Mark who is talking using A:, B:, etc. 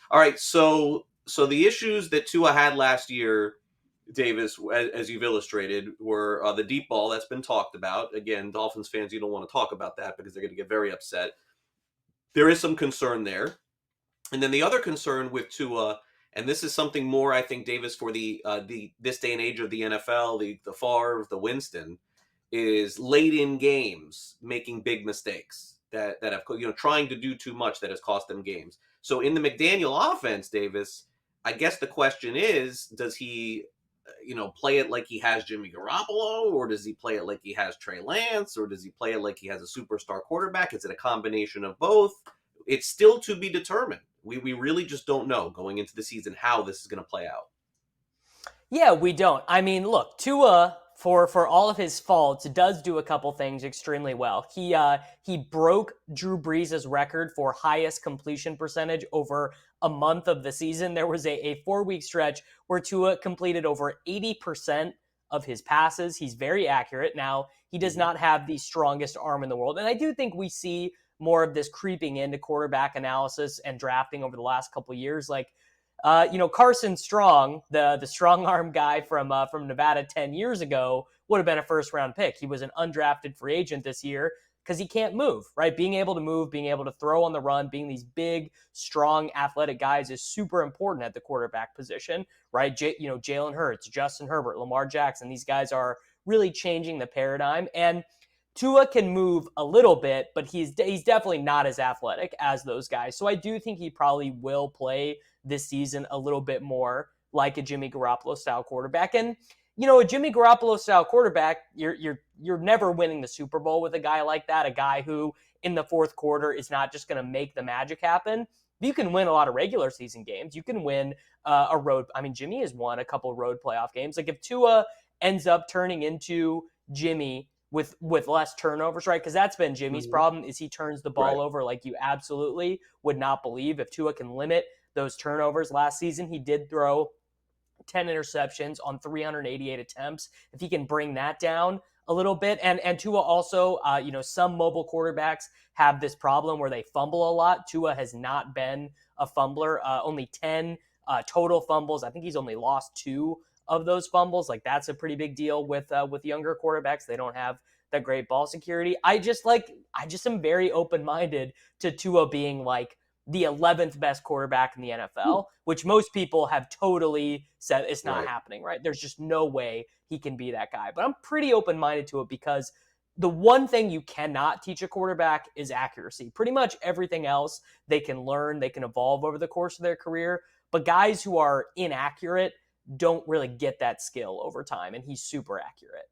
A: All right, so the issues that Tua had last year, Davis, as you've illustrated, were the deep ball that's been talked about. Again, Dolphins fans, you don't want to talk about that because they're going to get very upset. There is some concern there, and then the other concern with Tua, and this is something more, I think, Davis, for the this day and age of the NFL, the Favre, the Winston, is late in games making big mistakes that have trying to do too much that has cost them games. So in the McDaniel offense, Davis, I guess the question is, does he play it like he has Jimmy Garoppolo, or does he play it like he has Trey Lance, or does he play it like he has a superstar quarterback? Is it a combination of both? It's still to be determined. We really just don't know going into the season how this is going to play out.
B: Yeah, we don't. I mean, look, Tua, for all of his faults, does do a couple things extremely well. He broke Drew Brees' record for highest completion percentage over a month of the season. There was a 4-week stretch where Tua completed over 80% of his passes. He's very accurate. Now, he does
A: Mhm.
B: not have the strongest arm in the world. And I do think we see more of this creeping into quarterback analysis and drafting over the last couple of years. Like, Carson Strong, the strong arm guy from Nevada 10 years ago, would have been a first round pick. He was an undrafted free agent this year because he can't move, right? Being able to move, being able to throw on the run, being these big, strong, athletic guys is super important at the quarterback position, right? Jalen Hurts, Justin Herbert, Lamar Jackson, these guys are really changing the paradigm. And Tua can move a little bit, but he's definitely not as athletic as those guys. So I do think he probably will play this season a little bit more like a Jimmy Garoppolo style quarterback. And a Jimmy Garoppolo style quarterback, you're never winning the Super Bowl with a guy like that, a guy who in the fourth quarter is not just going to make the magic happen. You can win a lot of regular season games. You can win a road. I mean, Jimmy has won a couple road playoff games. Like if Tua ends up turning into Jimmy with less turnovers, right? Because that's been Jimmy's
A: Mhm.
B: problem is he turns the ball
A: Right.
B: over like you absolutely would not believe. If Tua can limit those turnovers last season, he did throw 10 interceptions on 388 attempts. If he can bring that down a little bit, and Tua also, some mobile quarterbacks have this problem where they fumble a lot. Tua has not been a fumbler. Only 10 total fumbles. I think he's only lost 2 of those fumbles. Like that's a pretty big deal with younger quarterbacks. They don't have that great ball security. I just am very open minded to Tua being like the 11th best quarterback in the
A: Ooh.
B: NFL, which most people have totally said it's not
A: Right.
B: happening, right? There's just no way he can be that guy. But I'm pretty open minded to it because the one thing you cannot teach a quarterback is accuracy. Pretty much everything else they can learn, they can evolve over the course of their career. But guys who are inaccurate don't really get that skill over time, and he's super accurate.